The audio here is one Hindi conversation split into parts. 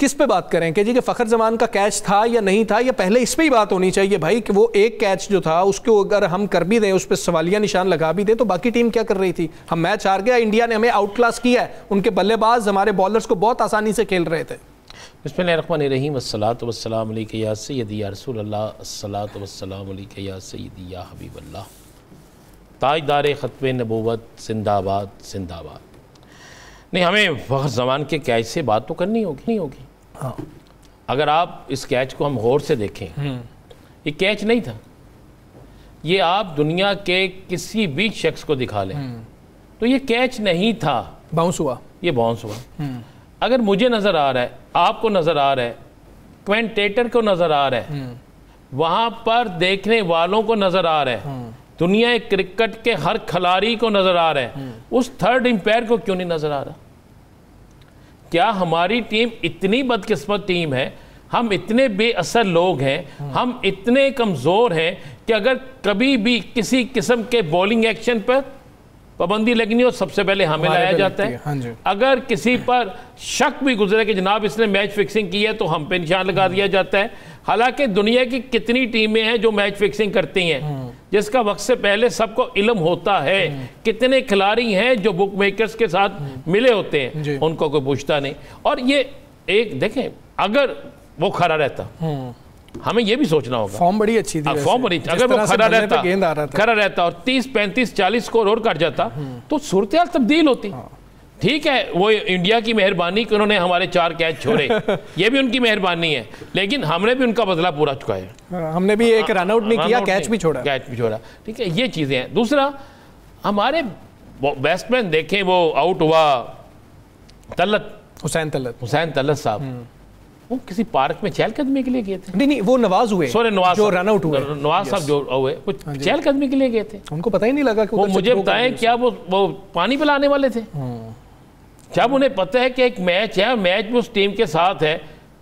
किस पे बात करें कि जी कि फ़खर जमान का कैच था या नहीं था, या पहले इस पे ही बात होनी चाहिए भाई कि वो एक कैच जो था उसको अगर हम कर भी दें, उस पर सवालिया निशान लगा भी दें, तो बाकी टीम क्या कर रही थी? हम मैच हार गया, इंडिया ने हमें आउट क्लास किया है, उनके बल्लेबाज हमारे बॉलर्स को बहुत आसानी से खेल रहे थे। बिस्मिल्लाहिर्रहमानिर्रहीम अस्सलातु वस्सलाम अलैका या सय्यदी या रसूल अल्लाह, अस्सलातु वस्सलाम अलैका या सय्यदी या हबीब अल्लाह। ताजदार ख़त्म नबूवत जिंदाबाद जिंदाबाद। नहीं, हमें फ़खर ज़मान के कैच से बात तो करनी होगी, नहीं होगी। हाँ, अगर आप इस कैच को हम गौर से देखें, ये कैच नहीं था। ये आप दुनिया के किसी भी शख्स को दिखा लें तो ये कैच नहीं था, बाउंस हुआ, ये बाउंस हुआ। अगर मुझे नज़र आ रहा है, आपको नज़र आ रहा है, कमेंटेटर को नज़र आ रहा है, वहाँ पर देखने वालों को नज़र आ रहा है, दुनिया क्रिकेट के हर खिलाड़ी को नज़र आ रहा है, उस थर्ड एम्पायर को क्यों नहीं नज़र आ रहा? क्या हमारी टीम इतनी बदकिस्मत टीम है, हम इतने बेअसर लोग हैं, हम इतने कमज़ोर हैं कि अगर कभी भी किसी किस्म के बॉलिंग एक्शन पर पाबंदी लगनी हो, सबसे पहले हमें लाया जाता है। हाँ जी। अगर किसी पर शक भी गुजरे कि जनाब इसने मैच फिक्सिंग की है, तो हम पे निशान लगा दिया जाता है। हालांकि दुनिया की कितनी टीमें हैं जो मैच फिक्सिंग करती हैं, जिसका वक्त से पहले सबको इल्म होता है। कितने खिलाड़ी हैं जो बुक मेकर्स के साथ मिले होते हैं, उनको कोई पूछता नहीं। और ये एक देखें, अगर वो खड़ा रहता, हमें ये भी सोचना होगा, फॉर्म बड़ी अच्छी थी, फॉर्म बड़ी, अगर वो खड़ा रहता और 30 35 40 स्कोर और कर जाता तो सूरत हाल तब्दील होती। ठीक है, वो इंडिया की मेहरबानी कि उन्होंने हमारे 4 कैच छोड़े, ये भी उनकी मेहरबानी है, लेकिन हमने भी उनका बदला पूरा चुकाया। हमने भी एक रन आउट नहीं किया, कैच भी छोड़ा। ठीक है, ये चीज़ें हैं। दूसरा, हमारे बैट्समैन देखें, वो आउट हुआ हुसैन तलत साहब, वो किसी पार्क में चहलकदमी के लिए गए थे। नहीं, वो नवाज हुए, सॉरी नवाज जो रन आउट हुए, नवाज साहब जो हुए, वो चहलकदमी के लिए गए थे। उनको पता ही नहीं लगा कि वो मुझे बताएं, क्या वो पानी पिलाने वाले थे? जब उन्हें पता है कि एक मैच है, मैच में उस टीम के साथ है,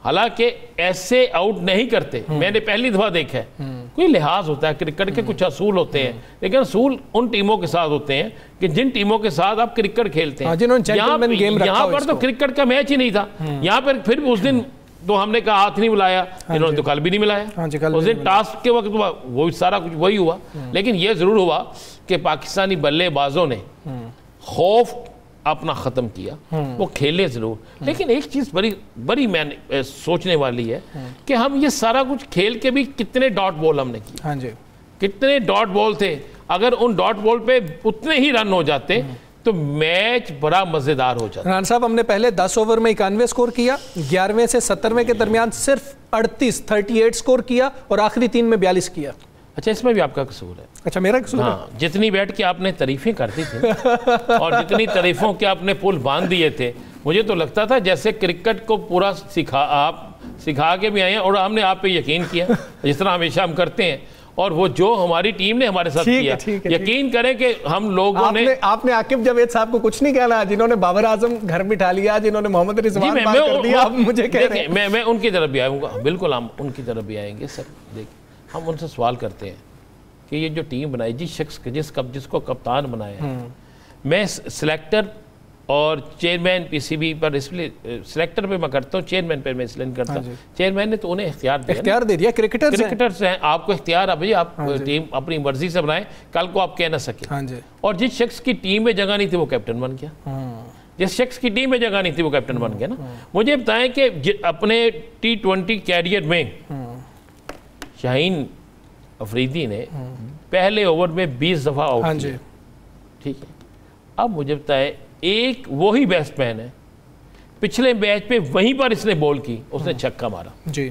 हालांकि ऐसे आउट नहीं करते, मैंने पहली दफा देखा है। कोई लिहाज होता है, क्रिकेट के कुछ असूल होते हैं, लेकिन असूल उन टीमों के साथ होते हैं कि जिन टीमों के साथ आप क्रिकेट खेलते हैं। यहाँ पर तो क्रिकेट का मैच ही नहीं था। यहाँ पर फिर उस दिन तो हमने कहा हाथ नहीं बुलाया, इन्होंने तो कल भी नहीं मिलाया। उस दिन टास्क के वक्त वो सारा कुछ वही हुआ, लेकिन ये जरूर हुआ कि पाकिस्तानी बल्लेबाजों ने खौफ अपना ख़त्म किया, वो खेले ज़रूर। लेकिन एक चीज़ बड़ी मैंने सोचने वाली है कि हम ये सारा कुछ खेल के भी कितने डॉट बॉल हमने किया। हाँ जी, कितने डॉट बॉल थे। अगर उन डॉट बॉल पे उतने ही रन हो जाते तो मैच बड़ा मज़ेदार हो जाता। रान साहब, हमने पहले 10 ओवर में 91 स्कोर किया, 11वें से 17वें के दरमियान सिर्फ 38 स्कोर किया और आखिरी 3 में 42 किया। अच्छा, इसमें भी आपका कसूर है? अच्छा, मेरा कसूर? हाँ, जितनी बैठ के आपने तारीफें करती थी और जितनी तारीफों के आपने पुल बांध दिए थे, मुझे तो लगता था जैसे क्रिकेट को पूरा सिखा के भी आए हैं और हमने आप पे यकीन किया, जिस तरह हमेशा हम करते हैं। और वो जो हमारी टीम ने हमारे साथ किया, यकीन करें कि हम लोगों ने, आपने आकिब जावेद साहब को कुछ नहीं कहना, जिन्होंने बाबर आजम घर बिठा लिया, जिन्होंने मोहम्मद रिजवान बात कर दिया, आप मुझे कह रहे हैं। मैं उनकी तरफ भी आऊँगा, बिल्कुल हम उनकी तरफ भी आएंगे सर। देखिए, हम उनसे सवाल करते हैं कि ये जो टीम बनाई, जिस शख्स जिसको कप्तान बनाया, मैं सिलेक्टर और चेयरमैन पीसीबी पर इसलिए सिलेक्टर पे मैं करता हूँ, चेयरमैन पे मैं इसलिए नहीं करता। चेयरमैन ने तो उन्हें इख्तियार दे दिया, क्रिकेटर्स हैं, आपको इख्तियार, अभी आप टीम अपनी मर्जी से बनाएं, कल को आप कह ना सके। और जिस शख्स की टीम में जगह नहीं थी वो कैप्टन बन गया, जिस शख्स की टीम में जगह नहीं थी वो कैप्टन बन गया ना। मुझे बताएं कि अपने T20 कैरियर में शाहीन अफरीदी ने पहले ओवर में 20 दफ़ा आउट किया, ठीक है। अब मुझे बताए, एक वही बैट्समैन है, पिछले मैच पे वहीं पर इसने बॉल की, उसने छक्का मारा जी,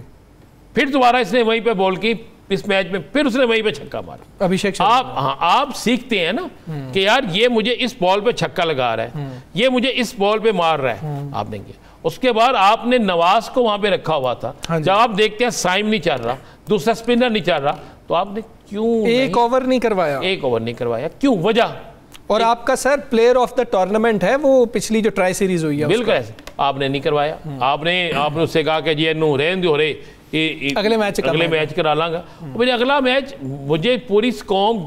फिर दोबारा इसने वहीं पे बॉल की इस मैच में, फिर उसने वहीं पे छक्का मारा। अभिषेक आप सीखते हैं ना कि यार ये मुझे इस बॉल पे छक्का लगा रहा है, ये मुझे इस बॉल पे मार रहा है, आपने किया। उसके बाद आपने नवाज को वहां पे रखा हुआ था, जब आप देखते हैं साइम नहीं चल रहा, दूसरा स्पिनर नहीं चल रहा, तो आपने क्यों एक ओवर नहीं करवाया? क्यों? वजह? और आपका sir player of the tournament है वो, पिछली जो ट्राई सीरीज हुई है, बिल्कुल ऐसे आपने नहीं करवाया। आपने उससे कहा कि जी नू रहने दो, अगले मैच करा लांगा। मुझे अगला मैच, मुझे पूरी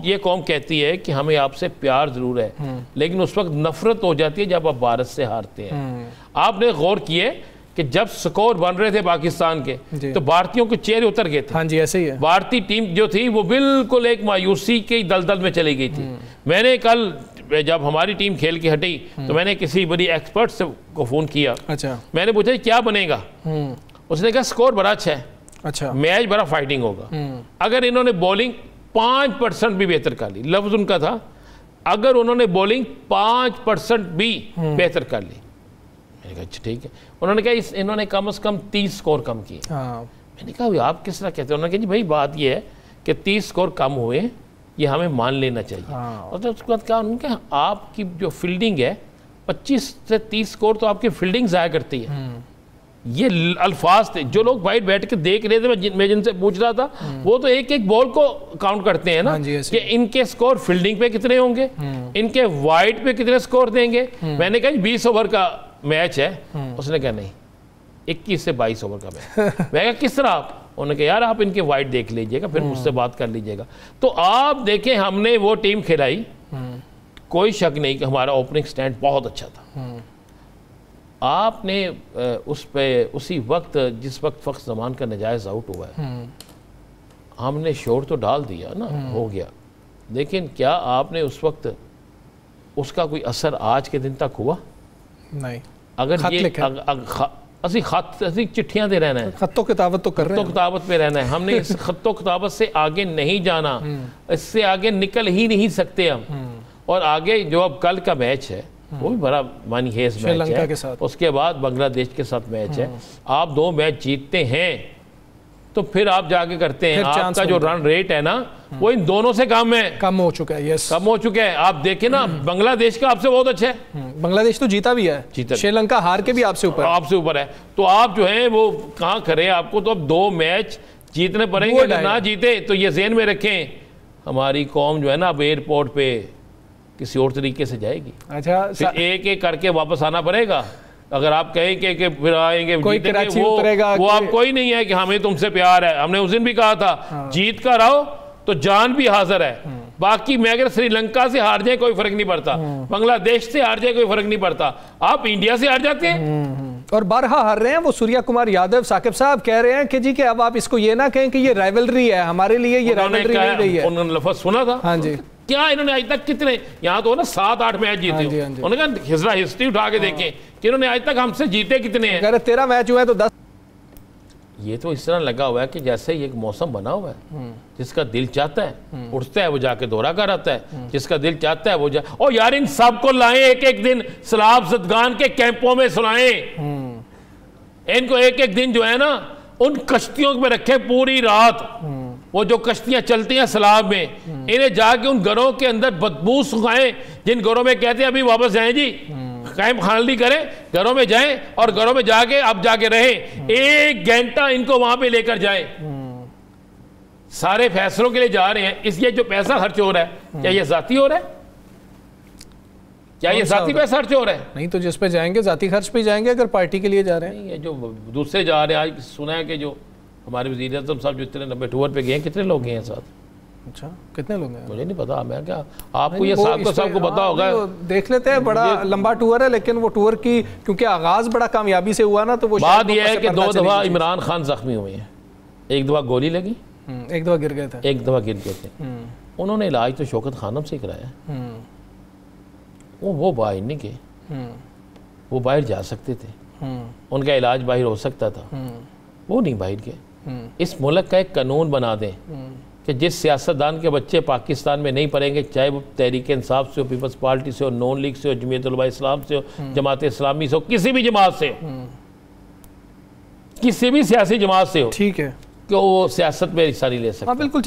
ये कौम कहती है कि हमें आपसे प्यार जरूर है, लेकिन उस वक्त नफरत हो जाती है जब आप भारत से हारते हैं। आपने गौर किए कि जब स्कोर बन रहे थे पाकिस्तान के तो भारतीयों के चेहरे उतर गए थे। हाँ जी, ऐसे ही है। भारतीय टीम जो थी वो बिल्कुल एक मायूसी के दलदल में चली गई थी। मैंने कल जब हमारी टीम खेल के हटी तो मैंने किसी बड़ी एक्सपर्ट से को फ़ोन किया। अच्छा। मैंने पूछा क्या बनेगा? उसने कहा स्कोर बड़ा अच्छा है। अच्छा। मैच बड़ा फाइटिंग होगा। अगर इन्होंने बॉलिंग 5% भी बेहतर कर ली, लफ्ज़ उनका था, अगर उन्होंने बॉलिंग 5% भी बेहतर कर ली। मैंने कहा अच्छा ठीक है। उन्होंने कहा इन्होंने कम से कम 30 स्कोर कम किए। मैंने कहा आप किस तरह कहते हैं? उन्होंने कहा जी भाई बात ये है कि 30 स्कोर कम हुए, ये हमें मान लेना चाहिए। और उसके बाद कहा उन्होंने कहा आपकी जो फील्डिंग है 25 से 30 स्कोर तो आपकी फील्डिंग ज़ाया करती है। ये अल्फाज थे जो लोग बाहर बैठ के देख रहे थे। मैं जिनसे पूछ रहा था वो तो एक एक बॉल को काउंट करते हैं ना कि इनके स्कोर फील्डिंग पे कितने होंगे, इनके वाइड पे कितने स्कोर देंगे। मैंने कहा 20 ओवर का मैच है। उसने कहा नहीं 21 से 22 ओवर का मैच। मैं कहा किस तरह आप? उन्होंने कहा यार आप इनके वाइड देख लीजिएगा फिर मुझसे बात कर लीजिएगा। तो आप देखें हमने वो टीम खिलाई, कोई शक नहीं कि हमारा ओपनिंग स्टैंड बहुत अच्छा था। आपने उस पे उसी वक्त जिस वक्त फ़ख्र ज़मान का नजायज़ आउट हुआ है हमने शोर तो डाल दिया ना, हो गया, लेकिन क्या आपने उस वक्त उसका कोई असर आज के दिन तक हुआ? नहीं। अगर ये असी चिट्ठियां दे रहना है, खत्तो किताबत तो कर रहे हैं, खत्तो किताबत पे रहना है। हमने इस खत्तो किताबत से आगे नहीं जाना, इससे आगे निकल ही नहीं सकते हम। और आगे जो अब कल का मैच है वो भी बड़ा मानीहेज मैच है के साथ। उसके बाद बांग्लादेश के साथ मैच है। आप 2 मैच जीतते हैं तो फिर आप जाके करते हैं, आपका जो रन रेट है ना वो इन दोनों से कम है, कम हो चुका है। यस, कम हो चुका है। आप देखें ना बांग्लादेश का आपसे बहुत अच्छा है। बांग्लादेश तो जीता भी है, श्रीलंका हार के भी आपसे ऊपर है। तो आप जो है वो कहाँ करें, आपको तो अब 2 मैच जीतने पड़ेंगे। अगर ना जीते तो ये ज़हन में रखें हमारी कौम जो है ना अब एयरपोर्ट पे किसी और तरीके से जाएगी। अच्छा, फिर एक एक करके वापस आना पड़ेगा। अगर आप कहें कि फिर आएंगे कोई कराची उतरेगा, वो आप कोई नहीं है कि हमें तुमसे प्यार है। हमने उस दिन भी कहा था जीत कर आओ तो जान भी हाजिर है। बाकी मैं अगर श्रीलंका से हार जाए कोई फर्क नहीं पड़ता, बांग्लादेश से हार जाए कोई फर्क नहीं पड़ता, आप इंडिया से हार जाते हैं। और बारहा हार रहे हैं। वो सूर्या कुमार यादव साकिब साहब कह रहे हैं कि जी कि अब आप इसको ये ना कहें कि ये राइवलरी है हमारे लिए, ये राइवलरी नहीं रही है। उन्होंने लफ्ज़ सुना था। हाँ जी। क्या इन्होंने आज तक कितने यहाँ तो ना 7-8 मैच जीते। उन्होंने कहा हिस्ट्री उठा के देखें कि इन्होंने आज तक हमसे जीते कितने हैं। अगर 13 मैच हुए हैं तो 10। ये तो इस तरह लगा हुआ है कि जैसे एक मौसम बना हुआ है, जिसका दिल चाहता है उठता है वो जाके दौरा कर आता है, जिसका दिल चाहता है वो जा। और यार इन सबको लाएं, एक एक दिन सलाब जदगान के कैंपों में सुनाएं। इनको एक एक दिन जो है ना उन कश्तियों में रखे पूरी रात। वो जो कश्तियां चलती हैं सलाब में, इन्हें जाके उन घरों के अंदर बदबू सुखाएं जिन घरों में कहते हैं अभी वापस जाएं जी, कैंप खाली करें, घरों में जाएं और घरों में जाके अब जाके रहें। 1 घंटा इनको वहां पे लेकर जाएं। सारे फैसलों के लिए जा रहे हैं। इसलिए जो पैसा खर्च हो रहा है क्या ये जाती हो रहा है? क्या ये जाती पैसा खर्च हो रहा है? नहीं तो जिस पे जाएंगे जाती खर्च पे जाएंगे अगर पार्टी के लिए जा रहे हैं। ये जो दूसरे जा रहे हैं, आज सुना है कि जो हमारे वज़ीर आज़म साहब जो इतने लंबे टूर पे गए हैं, कितने लोग गए हैं साथ? अच्छा, कितने लोग हैं? मुझे नहीं पता। मैं क्या आपको ये सबको पता होगा, देख लेते हैं। बड़ा लंबा टूर है लेकिन वो टूर की क्योंकि आगाज बड़ा कामयाबी से हुआ ना, तो वो बात यह है कि 2 दफ़ा इमरान खान जख्मी हुए हैं। 1 दफ़ा गोली लगी, 1 दफ़ा गिर गए थे, 1 दफ़ा गिर गए थे। उन्होंने इलाज तो शौकत खानम से कराया। वो बाहर नहीं गए, वो बाहर जा सकते थे, उनका इलाज बाहर हो सकता था, वो नहीं बाहर गए। इस मुल्क का एक कानून बना दें कि जिस सियासतदान के बच्चे पाकिस्तान में नहीं पढ़ेंगे, चाहे वो तहरीक इंसाफ से हो, पीपल्स पार्टी से हो, नॉन लीग से हो, जमीयत उलमा इस्लाम से हो, जमात इस्लामी से हो, किसी भी जमात से हो, किसी भी सियासी जमात से हो, ठीक है, कि वो सियासत में हिस्सा नहीं ले सकता। बिल्कुल।